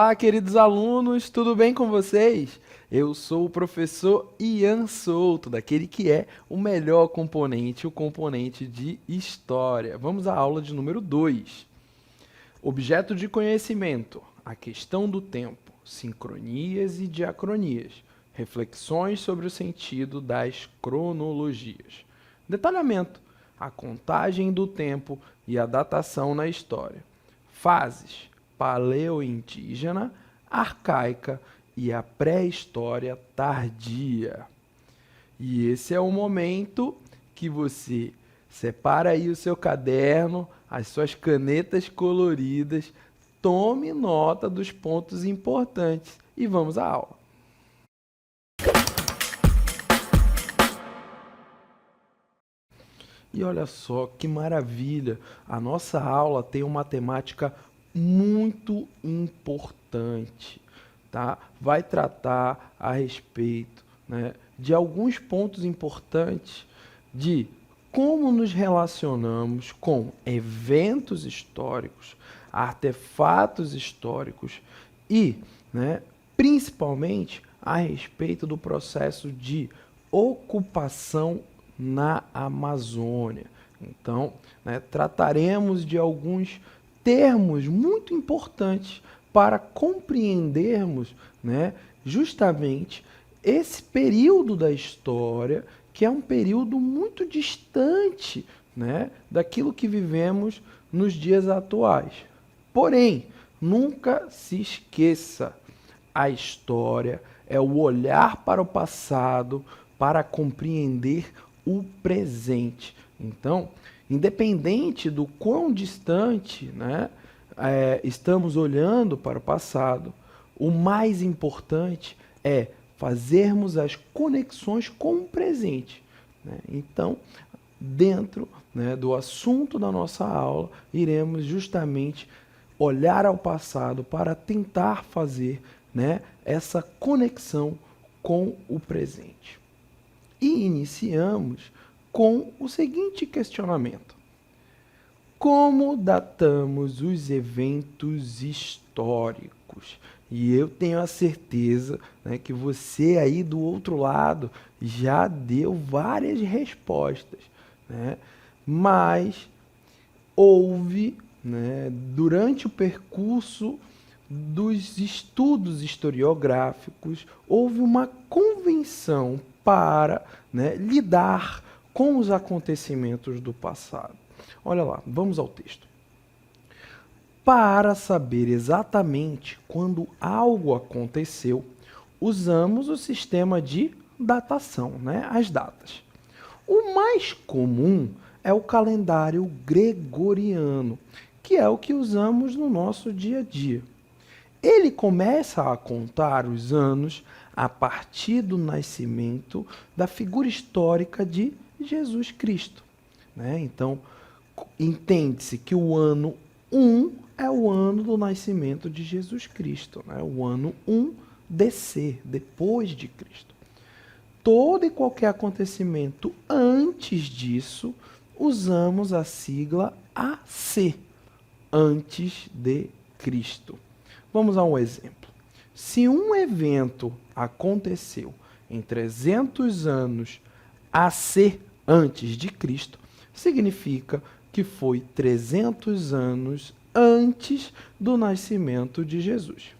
Olá, queridos alunos, tudo bem com vocês? Eu sou o professor Ian Souto, daquele que é o melhor componente, o componente de História. Vamos à aula de número 2. Objeto de conhecimento, a questão do tempo, sincronias e diacronias, reflexões sobre o sentido das cronologias. Detalhamento, a contagem do tempo e a datação na história. Fases, paleoindígena, arcaica e a pré-história tardia. E esse é o momento que você separa aí o seu caderno, as suas canetas coloridas, tome nota dos pontos importantes e vamos à aula. E olha só que maravilha, a nossa aula tem uma temática muito importante, tá? Vai tratar a respeito, né, de alguns pontos importantes de como nos relacionamos com eventos históricos, artefatos históricos e, né, principalmente a respeito do processo de ocupação na Amazônia. Então, né, trataremos de alguns termos muito importantes para compreendermos, né, justamente esse período da história, que é um período muito distante, né, daquilo que vivemos nos dias atuais. Porém, nunca se esqueça, a história é o olhar para o passado para compreender o presente. Então, independente do quão distante, né, estamos olhando para o passado, o mais importante é fazermos as conexões com o presente, né? Então, dentro, né, do assunto da nossa aula, iremos justamente olhar ao passado para tentar fazer, né, essa conexão com o presente. E iniciamos com o seguinte questionamento: como datamos os eventos históricos? E eu tenho a certeza, né, que você aí do outro lado já deu várias respostas, né? Mas houve, né, durante o percurso dos estudos historiográficos, houve uma convenção para, né, lidar com os acontecimentos do passado. Olha lá, vamos ao texto. Para saber exatamente quando algo aconteceu, usamos o sistema de datação, né, as datas. O mais comum é o calendário gregoriano, que é o que usamos no nosso dia a dia. Ele começa a contar os anos a partir do nascimento da figura histórica de Jesus Cristo, né? Então, entende-se que o ano 1 é o ano do nascimento de Jesus Cristo, né? O ano 1 DC, depois de Cristo. Todo e qualquer acontecimento antes disso, usamos a sigla AC, antes de Cristo. Vamos a um exemplo. Se um evento aconteceu em 300 anos AC antes de Cristo, significa que foi 300 anos antes do nascimento de Jesus.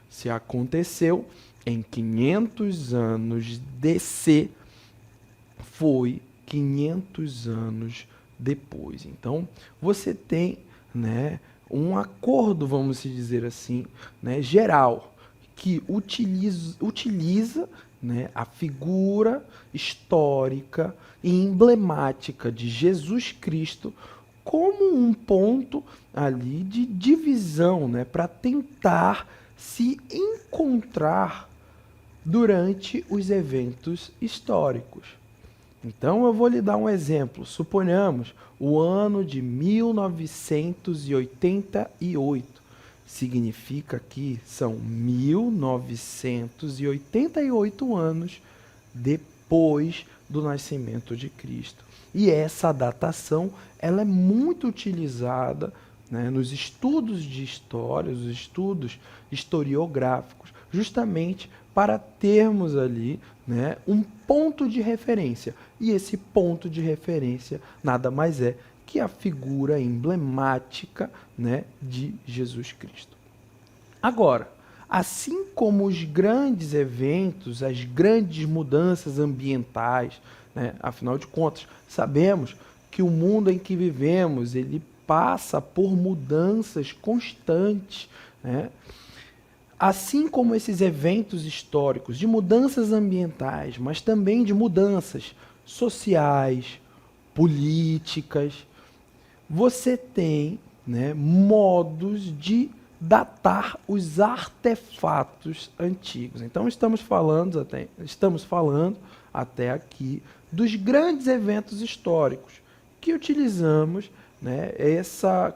Se aconteceu em 500 anos DC, foi 500 anos depois. Então, você tem, né, um acordo, vamos dizer assim, né, geral, que utiliza, né, a figura histórica e emblemática de Jesus Cristo como um ponto ali de divisão, né, para tentar se encontrar durante os eventos históricos. Então eu vou lhe dar um exemplo. Suponhamos o ano de 1988. Significa que são 1988 anos depois do nascimento de Cristo. E essa datação ela é muito utilizada né, nos estudos de história, os estudos historiográficos, justamente para termos ali, né, um ponto de referência. E esse ponto de referência nada mais é que a figura emblemática, né, de Jesus Cristo. Agora, assim como os grandes eventos, as grandes mudanças ambientais, né, afinal de contas, sabemos que o mundo em que vivemos, ele passa por mudanças constantes, né? Assim como esses eventos históricos de mudanças ambientais, mas também de mudanças sociais, políticas, você tem, né, modos de datar os artefatos antigos. Então estamos falando até aqui dos grandes eventos históricos que utilizamos, né, essa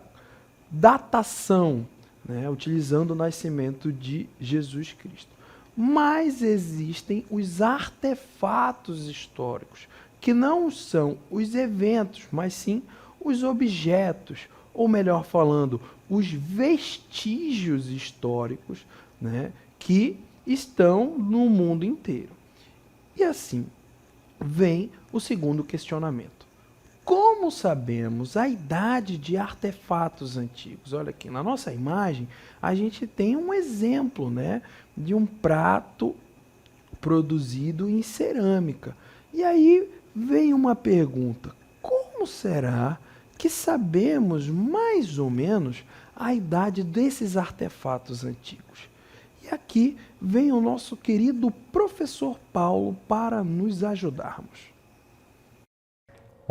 datação, né, utilizando o nascimento de Jesus Cristo. Mas existem os artefatos históricos, que não são os eventos, mas sim os objetos, ou melhor falando, os vestígios históricos, né, que estão no mundo inteiro. E assim vem o segundo questionamento. Como sabemos a idade de artefatos antigos? Olha aqui, na nossa imagem, a gente tem um exemplo, né, de um prato produzido em cerâmica. E aí vem uma pergunta: como será que sabemos mais ou menos a idade desses artefatos antigos? E aqui vem o nosso querido professor Paulo para nos ajudarmos.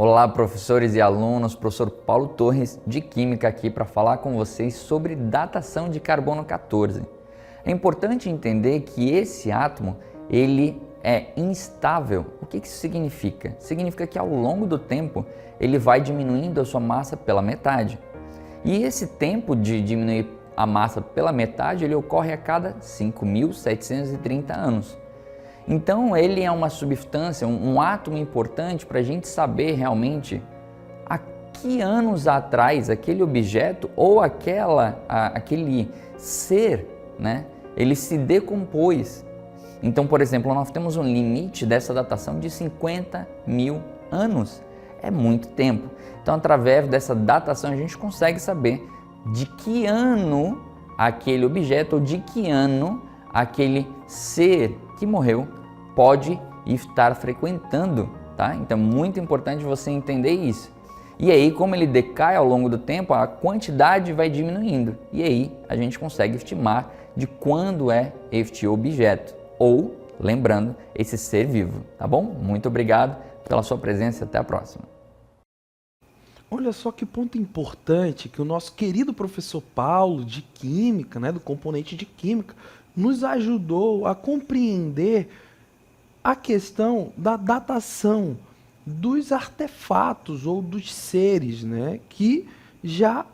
Olá, professores e alunos, professor Paulo Torres de Química aqui para falar com vocês sobre datação de carbono 14. É importante entender que esse átomo, ele é instável. O que isso significa? Significa que ao longo do tempo ele vai diminuindo a sua massa pela metade. E esse tempo de diminuir a massa pela metade, ele ocorre a cada 5.730 anos. Então ele é uma substância, um átomo importante para a gente saber realmente a que anos atrás aquele objeto ou aquele ser, né, ele se decompôs. Então, por exemplo, nós temos um limite dessa datação de 50 mil anos. É muito tempo. Então, através dessa datação, a gente consegue saber de que ano aquele objeto ou de que ano aquele ser que morreu pode estar frequentando, tá? Então é muito importante você entender isso. E aí, como ele decai ao longo do tempo, a quantidade vai diminuindo. E aí a gente consegue estimar de quando é este objeto. Ou, lembrando, esse ser vivo, tá bom? Muito obrigado pela sua presença e até a próxima. Olha só que ponto importante que o nosso querido professor Paulo de Química, né, do componente de Química, nos ajudou a compreender a questão da datação dos artefatos ou dos seres, né, que já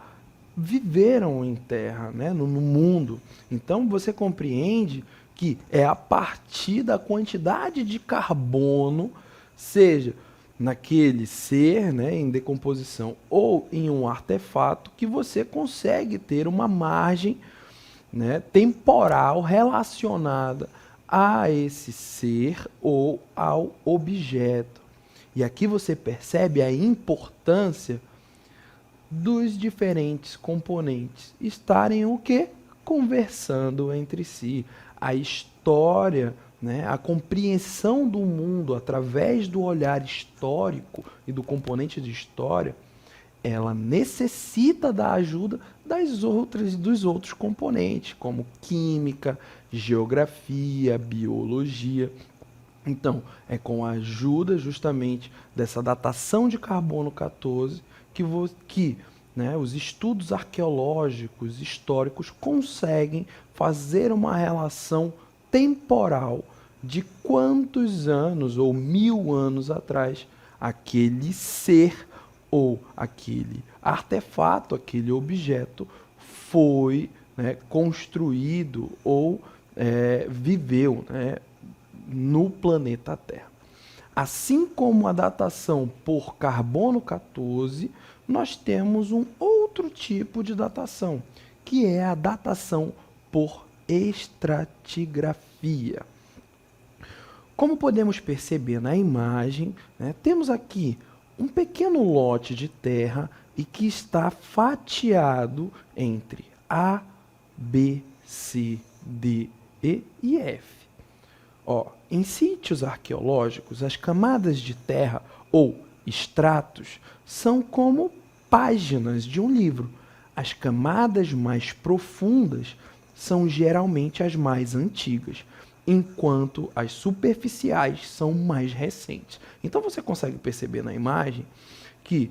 viveram em terra, né, no mundo. Então você compreende que é a partir da quantidade de carbono, seja naquele ser, né, em decomposição ou em um artefato, que você consegue ter uma margem, né, temporal relacionada a esse ser ou ao objeto. E aqui você percebe a importância dos diferentes componentes estarem o quê? Conversando entre si. A história, né, a compreensão do mundo através do olhar histórico e do componente de história, ela necessita da ajuda dos outros componentes, como química, geografia, biologia. Então, é com a ajuda justamente dessa datação de carbono 14 que né, os estudos arqueológicos, históricos, conseguem fazer uma relação temporal de quantos anos ou 1000 anos atrás aquele ser ou aquele artefato, aquele objeto foi, né, construído ou viveu, né, no planeta Terra. Assim como a datação por carbono 14, nós temos um outro outro tipo de datação, que é a datação por estratigrafia. Como podemos perceber na imagem, né, temos aqui um pequeno lote de terra e que está fatiado entre A, B, C, D, E e F. Em sítios arqueológicos, as camadas de terra ou estratos são como páginas de um livro. As camadas mais profundas são geralmente as mais antigas, enquanto as superficiais são mais recentes. Então você consegue perceber na imagem que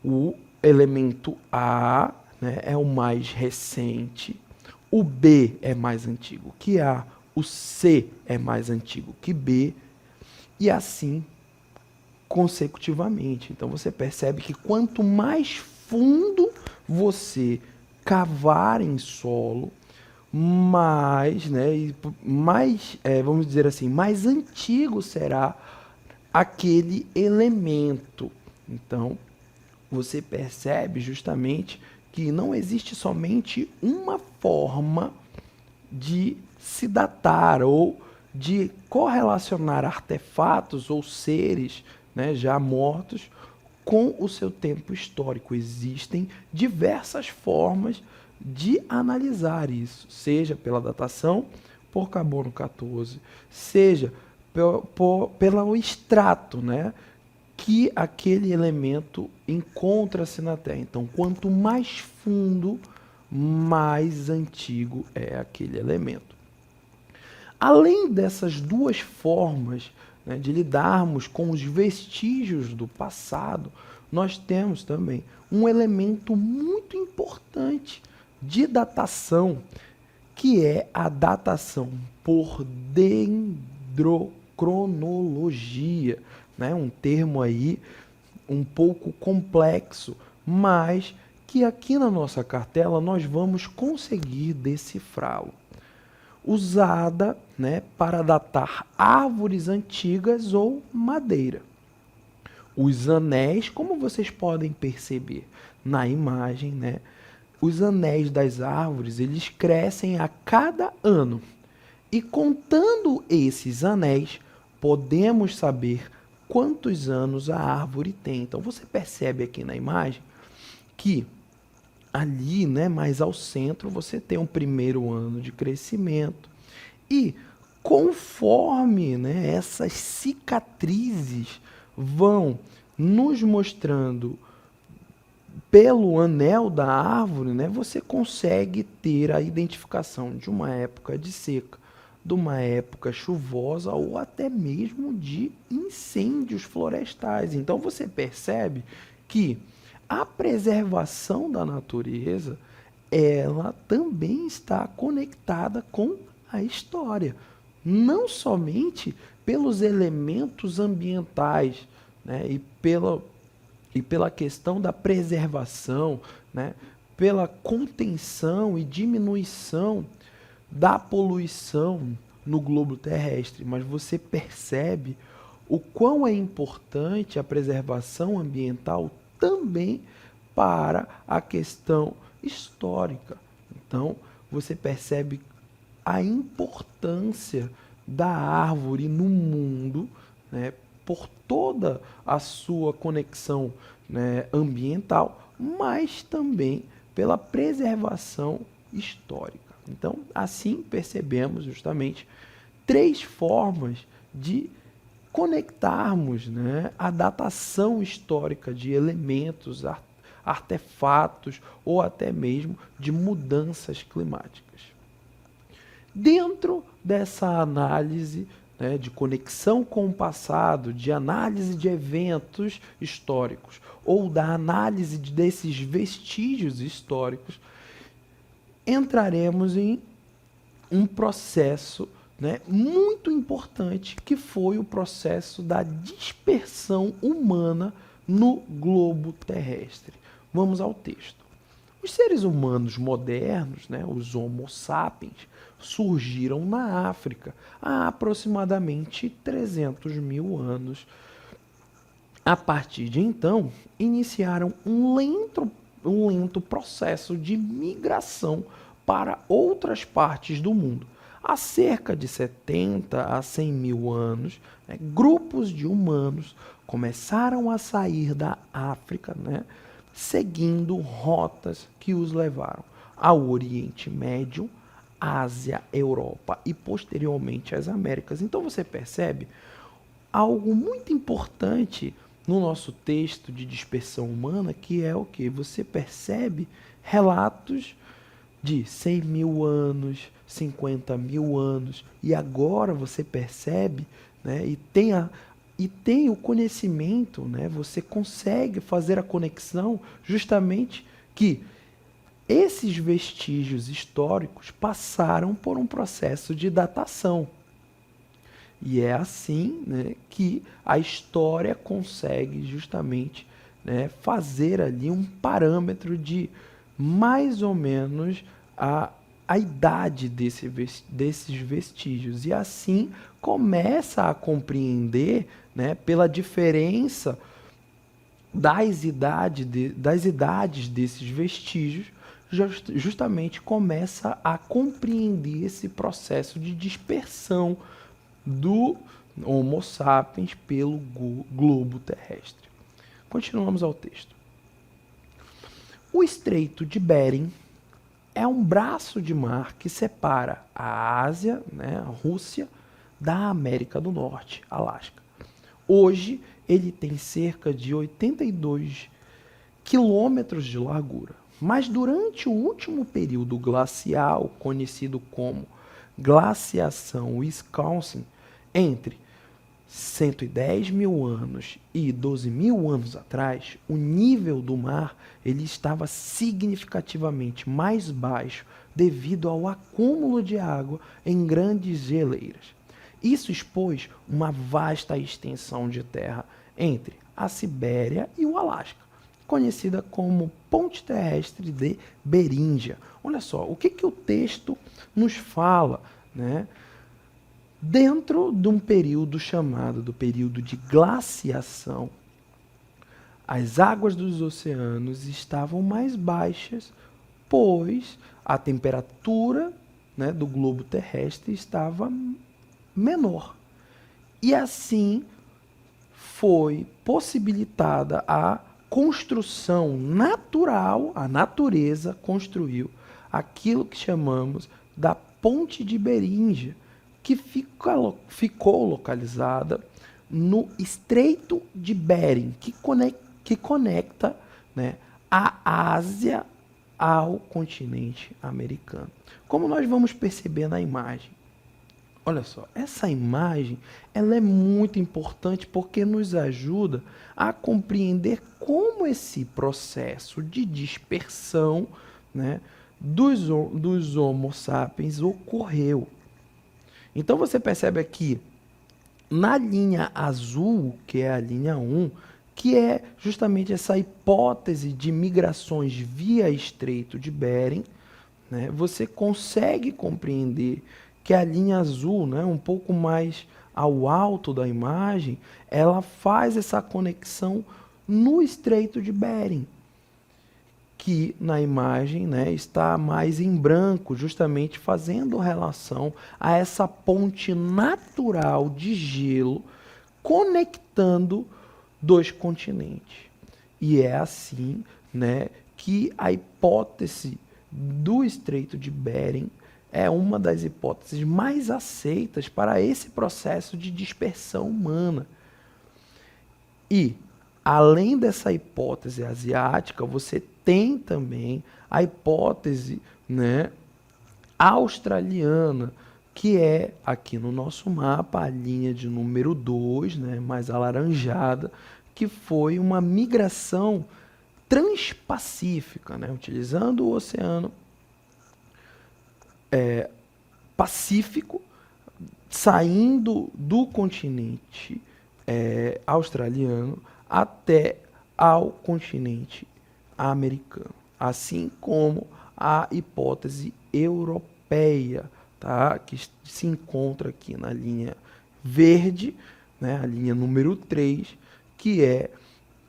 o elemento A, né, é o mais recente, o B é mais antigo que A, o C é mais antigo que B, e assim consecutivamente. Então você percebe que quanto mais fundo você cavar em solo, mais, né, vamos dizer assim, mais antigo será aquele elemento. Então, você percebe justamente que não existe somente uma forma de se datar ou de correlacionar artefatos ou seres, né, já mortos com o seu tempo histórico. Existem diversas formas de analisar isso, seja pela datação por carbono 14, seja pelo extrato, né, que aquele elemento encontra-se na Terra. Então, quanto mais fundo, mais antigo é aquele elemento. Além dessas duas formas, né, de lidarmos com os vestígios do passado, nós temos também um elemento muito importante de datação, que é a datação por dendrocronologia, né? Um termo aí um pouco complexo, mas que aqui na nossa cartela nós vamos conseguir decifrá-lo. Usada, né, para datar árvores antigas ou madeira. Os anéis, como vocês podem perceber na imagem, né, os anéis das árvores, eles crescem a cada ano. E contando esses anéis, podemos saber quantos anos a árvore tem. Então você percebe aqui na imagem que ali, né, mais ao centro, você tem um primeiro ano de crescimento. E conforme, né, essas cicatrizes vão nos mostrando pelo anel da árvore, né, você consegue ter a identificação de uma época de seca, de uma época chuvosa ou até mesmo de incêndios florestais. Então você percebe que a preservação da natureza, ela também está conectada com a história, não somente pelos elementos ambientais, né, e pela questão da preservação, né, pela contenção e diminuição da poluição no globo terrestre, mas você percebe o quão é importante a preservação ambiental também para a questão histórica. Então, você percebe a importância da árvore no mundo, né, por toda a sua conexão, né, ambiental, mas também pela preservação histórica. Então, assim percebemos justamente três formas de conectarmos, né, a datação histórica de elementos, artefatos ou até mesmo de mudanças climáticas. Dentro dessa análise, né, de conexão com o passado, de análise de eventos históricos ou da análise desses vestígios históricos, entraremos em um processo, né, muito importante, que foi o processo da dispersão humana no globo terrestre. Vamos ao texto. Os seres humanos modernos, né, os Homo sapiens, surgiram na África há aproximadamente 300 mil anos. A partir de então, iniciaram um lento processo de migração para outras partes do mundo. Há cerca de 70 a 100 mil anos, né, grupos de humanos começaram a sair da África, né, seguindo rotas que os levaram ao Oriente Médio, Ásia, Europa e posteriormente às Américas. Então você percebe algo muito importante no nosso texto de dispersão humana, que é o que? Você percebe relatos de 100 mil anos, 50 mil anos, e agora você percebe, né, e tem o conhecimento, né, você consegue fazer a conexão justamente que esses vestígios históricos passaram por um processo de datação. E é assim, né, que a história consegue justamente, né, fazer ali um parâmetro de mais ou menos a idade desses vestígios. E assim começa a compreender, né, pela diferença das idades desses vestígios, justamente começa a compreender esse processo de dispersão do Homo sapiens pelo globo terrestre. Continuamos ao texto. O Estreito de Bering é um braço de mar que separa a Ásia, né, a Rússia, da América do Norte, Alasca. Hoje, ele tem cerca de 82 quilômetros de largura. Mas durante o último período glacial, conhecido como glaciação Wisconsin, entre 110 mil anos e 12 mil anos atrás, o nível do mar ele estava significativamente mais baixo devido ao acúmulo de água em grandes geleiras. Isso expôs uma vasta extensão de terra entre a Sibéria e o Alasca, conhecida como Ponte Terrestre de Beríngia. Olha só, o que o texto nos fala, né? Dentro de um período chamado do período de glaciação, as águas dos oceanos estavam mais baixas, pois a temperatura, né, do globo terrestre estava menor. E assim foi possibilitada a construção natural, a natureza construiu aquilo que chamamos da Ponte de Beríngia, que ficou localizada no Estreito de Bering, que conecta, né, a Ásia ao continente americano. Como nós vamos perceber na imagem. Olha só, essa imagem ela é muito importante porque nos ajuda a compreender como esse processo de dispersão, né, dos Homo sapiens ocorreu. Então você percebe aqui, na linha azul, que é a linha 1, que é justamente essa hipótese de migrações via Estreito de Bering, né, você consegue compreender que a linha azul, né, um pouco mais ao alto da imagem, ela faz essa conexão no Estreito de Bering, que na imagem, né, está mais em branco, justamente fazendo relação a essa ponte natural de gelo conectando dois continentes. E é assim, né, que a hipótese do Estreito de Bering é uma das hipóteses mais aceitas para esse processo de dispersão humana. E, além dessa hipótese asiática, você tem também a hipótese, né, australiana, que é, aqui no nosso mapa, a linha de número 2, né, mais alaranjada, que foi uma migração transpacífica, né, utilizando o Oceano Pacífico, saindo do continente australiano até ao continente americano, assim como a hipótese europeia, tá? Que se encontra aqui na linha verde, né? A linha número 3, que é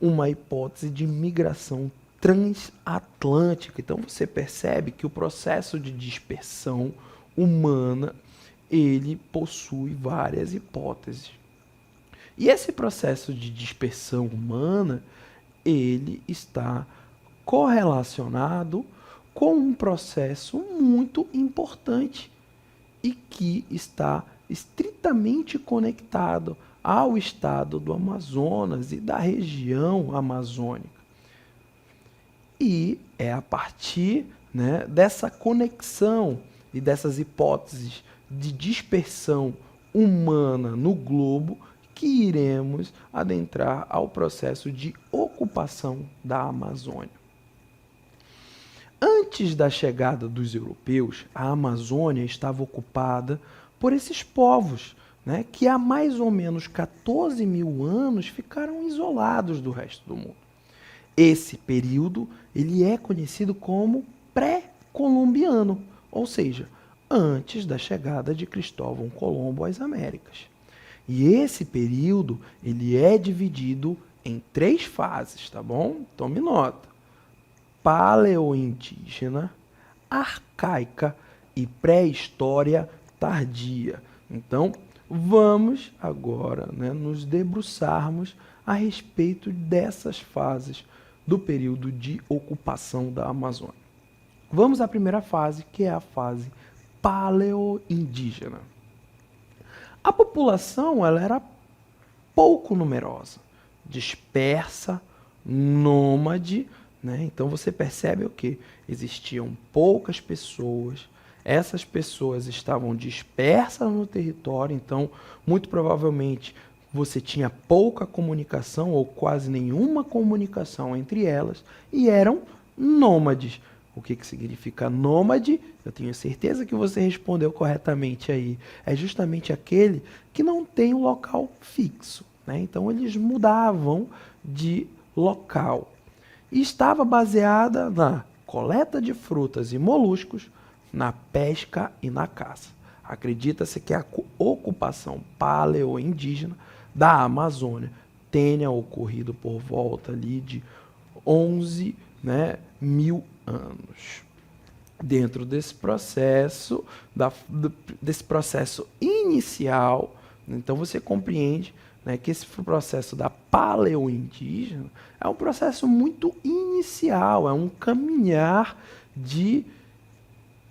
uma hipótese de migração transatlântica. Então você percebe que o processo de dispersão humana, ele possui várias hipóteses. E esse processo de dispersão humana, ele está correlacionado com um processo muito importante e que está estritamente conectado ao estado do Amazonas e da região amazônica. E é a partir, né, dessa conexão e dessas hipóteses de dispersão humana no globo que iremos adentrar ao processo de ocupação da Amazônia. Antes da chegada dos europeus, a Amazônia estava ocupada por esses povos, né, que há mais ou menos 14 mil anos ficaram isolados do resto do mundo. Esse período ele é conhecido como pré-colombiano, ou seja, antes da chegada de Cristóvão Colombo às Américas. E esse período ele é dividido em 3 fases, tá bom? Tome nota. Paleoindígena, arcaica e pré-história tardia. Então, vamos agora, né, nos debruçarmos a respeito dessas fases do período de ocupação da Amazônia. Vamos à primeira fase, que é a fase paleoindígena. A população ela era pouco numerosa, dispersa, nômade, né? Então você percebe o que? Existiam poucas pessoas, essas pessoas estavam dispersas no território, então muito provavelmente você tinha pouca comunicação ou quase nenhuma comunicação entre elas e eram nômades. O que significa nômade? Eu tenho certeza que você respondeu corretamente aí. É justamente aquele que não tem um local fixo, né? Então eles mudavam de local. E estava baseada na coleta de frutas e moluscos, na pesca e na caça. Acredita-se que a ocupação paleoindígena da Amazônia tenha ocorrido por volta ali de 11, né, mil anos. Dentro desse processo, desse processo inicial, então você compreende, né, que esse processo da paleoindígena é um processo muito inicial, é um caminhar de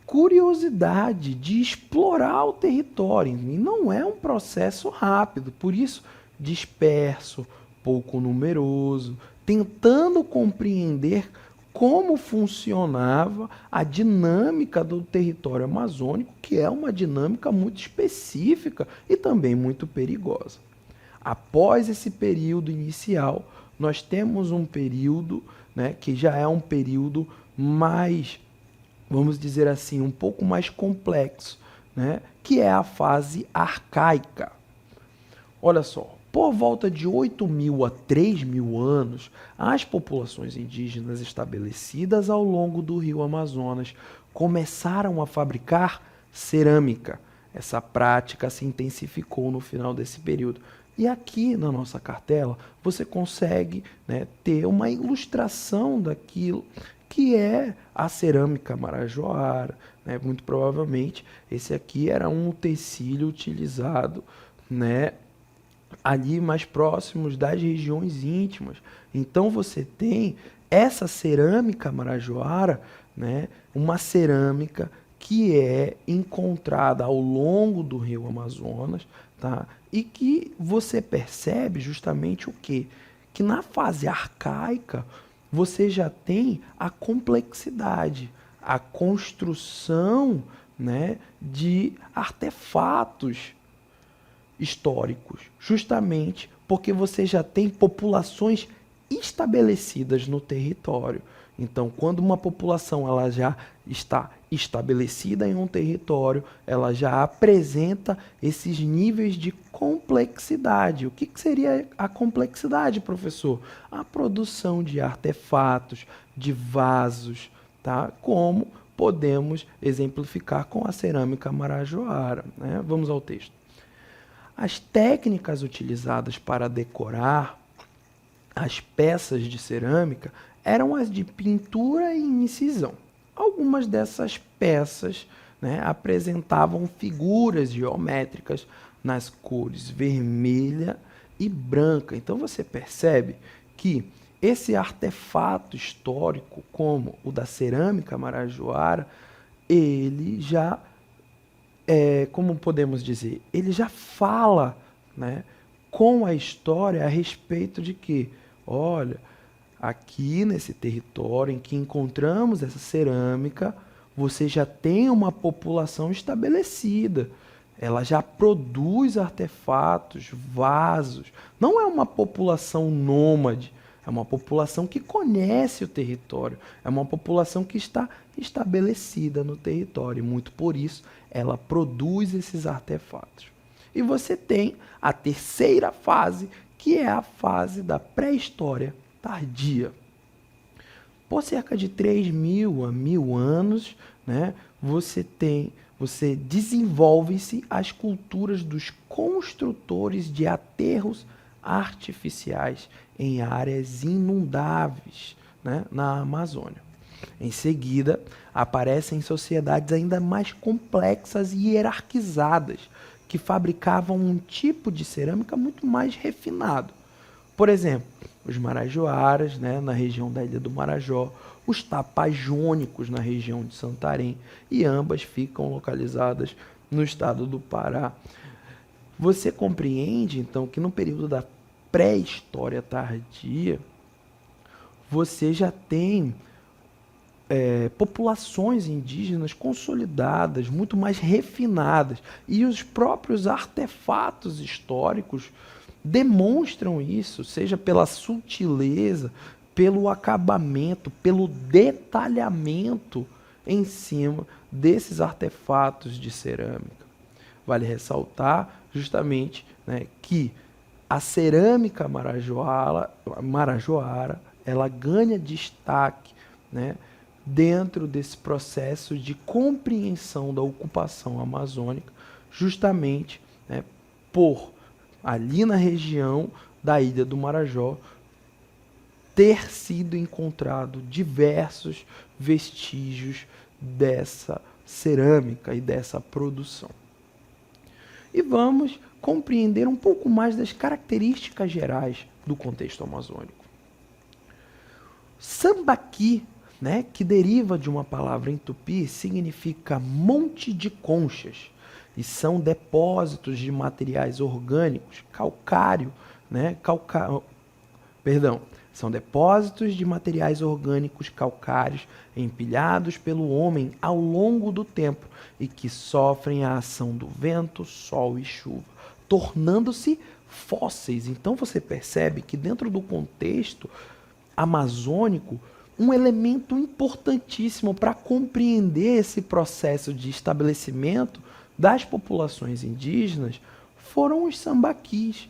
curiosidade, de explorar o território. E não é um processo rápido, por isso disperso, pouco numeroso, tentando compreender como funcionava a dinâmica do território amazônico, que é uma dinâmica muito específica e também muito perigosa. Após esse período inicial, nós temos um período, né, que já é um período mais, vamos dizer assim, um pouco mais complexo, né, que é a fase arcaica. Olha só, por volta de 8.000 a 3.000 anos, as populações indígenas estabelecidas ao longo do rio Amazonas começaram a fabricar cerâmica. Essa prática se intensificou no final desse período. E aqui na nossa cartela você consegue, né, ter uma ilustração daquilo que é a cerâmica marajoara, né? Muito provavelmente esse aqui era um utensílio utilizado, né, ali mais próximos das regiões íntimas. Então você tem essa cerâmica marajoara, né, uma cerâmica que é encontrada ao longo do rio Amazonas, tá? E que você percebe justamente o quê? Que na fase arcaica você já tem a complexidade, a construção, né, de artefatos históricos, justamente porque você já tem populações estabelecidas no território. Então, quando uma população ela já está estabelecida em um território, ela já apresenta esses níveis de complexidade. O que seria a complexidade, professor? A produção de artefatos, de vasos, tá? Como podemos exemplificar com a cerâmica marajoara, né? Vamos ao texto. As técnicas utilizadas para decorar as peças de cerâmica eram as de pintura e incisão. Algumas dessas peças, né, apresentavam figuras geométricas nas cores vermelha e branca. Então você percebe que esse artefato histórico, como o da cerâmica marajoara, ele já, como podemos dizer, ele já fala, né, com a história a respeito de que, olha, aqui nesse território em que encontramos essa cerâmica, você já tem uma população estabelecida. Ela já produz artefatos, vasos. Não é uma população nômade, é uma população que conhece o território, é uma população que está estabelecida no território. E muito por isso, ela produz esses artefatos. E você tem a terceira fase, que é a fase da pré-história tardia. Por cerca de 3.000 a 1.000 anos, né, você desenvolve-se as culturas dos construtores de aterros artificiais em áreas inundáveis, né, na Amazônia. Em seguida, aparecem sociedades ainda mais complexas e hierarquizadas, que fabricavam um tipo de cerâmica muito mais refinado. Por exemplo, os marajoaras, né, na região da Ilha do Marajó, os tapajônicos na região de Santarém, e ambas ficam localizadas no estado do Pará. Você compreende, então, que no período da pré-história tardia, você já tem populações indígenas consolidadas, muito mais refinadas, e os próprios artefatos históricos demonstram isso, seja pela sutileza, pelo acabamento, pelo detalhamento em cima desses artefatos de cerâmica. Vale ressaltar justamente, né, que a cerâmica marajoara ela ganha destaque, né, dentro desse processo de compreensão da ocupação amazônica, justamente, né, por ali na região da Ilha do Marajó ter sido encontrado diversos vestígios dessa cerâmica e dessa produção. E vamos compreender um pouco mais das características gerais do contexto amazônico. Sambaqui, né, que deriva de uma palavra em tupi, significa monte de conchas, e são depósitos de materiais orgânicos, são depósitos de materiais orgânicos calcários empilhados pelo homem ao longo do tempo e que sofrem a ação do vento, sol e chuva, tornando-se fósseis. Então você percebe que dentro do contexto amazônico, um elemento importantíssimo para compreender esse processo de estabelecimento das populações indígenas foram os sambaquis,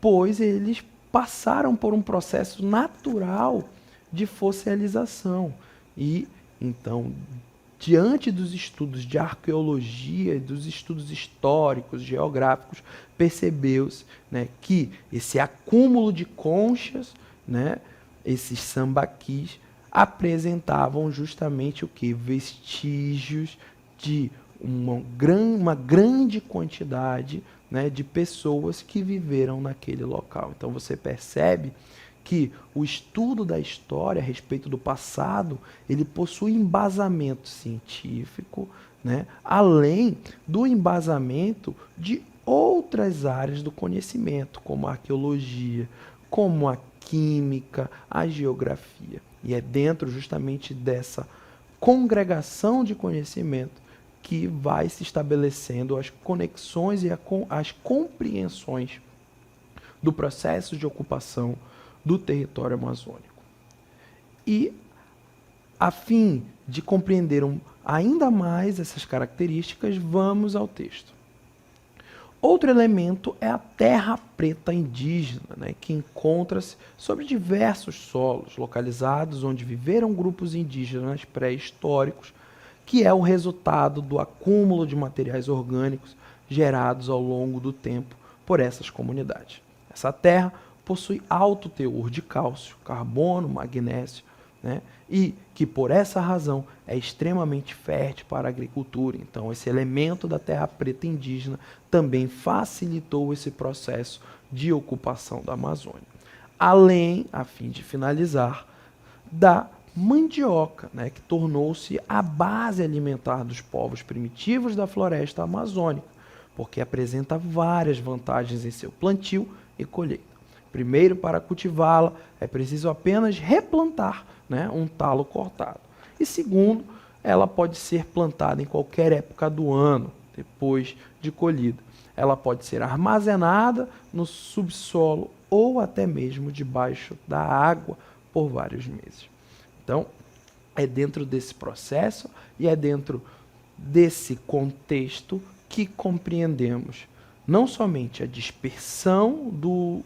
pois eles passaram por um processo natural de fossilização. E, então, diante dos estudos de arqueologia e dos estudos históricos, geográficos, percebeu-se, né, que esse acúmulo de conchas, né, esses sambaquis, apresentavam justamente o que? Vestígios de uma grande quantidade, né, de pessoas que viveram naquele local. Então você percebe que o estudo da história a respeito do passado, ele possui embasamento científico, né, além do embasamento de outras áreas do conhecimento, como a arqueologia, como a química, a geografia. E é dentro justamente dessa congregação de conhecimento que vai se estabelecendo as conexões e as compreensões do processo de ocupação do território amazônico. E, a fim de compreender ainda mais essas características, vamos ao texto. Outro elemento é a terra preta indígena, né, que encontra-se sobre diversos solos localizados onde viveram grupos indígenas pré-históricos, que é o resultado do acúmulo de materiais orgânicos gerados ao longo do tempo por essas comunidades. Essa terra possui alto teor de cálcio, carbono, magnésio, né? E que por essa razão é extremamente fértil para a agricultura. Então, esse elemento da terra preta indígena também facilitou esse processo de ocupação da Amazônia. Além, a fim de finalizar, da mandioca, né, que tornou-se a base alimentar dos povos primitivos da floresta amazônica, porque apresenta várias vantagens em seu plantio e colheita. Primeiro, para cultivá-la, é preciso apenas replantar, né, um talo cortado. E segundo, ela pode ser plantada em qualquer época do ano, depois de colhida. Ela pode ser armazenada no subsolo ou até mesmo debaixo da água por vários meses. Então, é dentro desse processo e é dentro desse contexto que compreendemos não somente a dispersão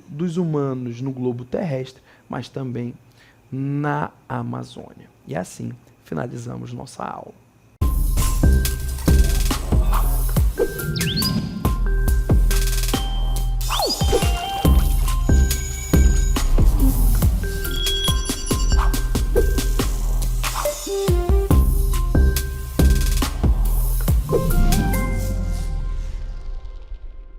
dos humanos no globo terrestre, mas também na Amazônia. E assim finalizamos nossa aula.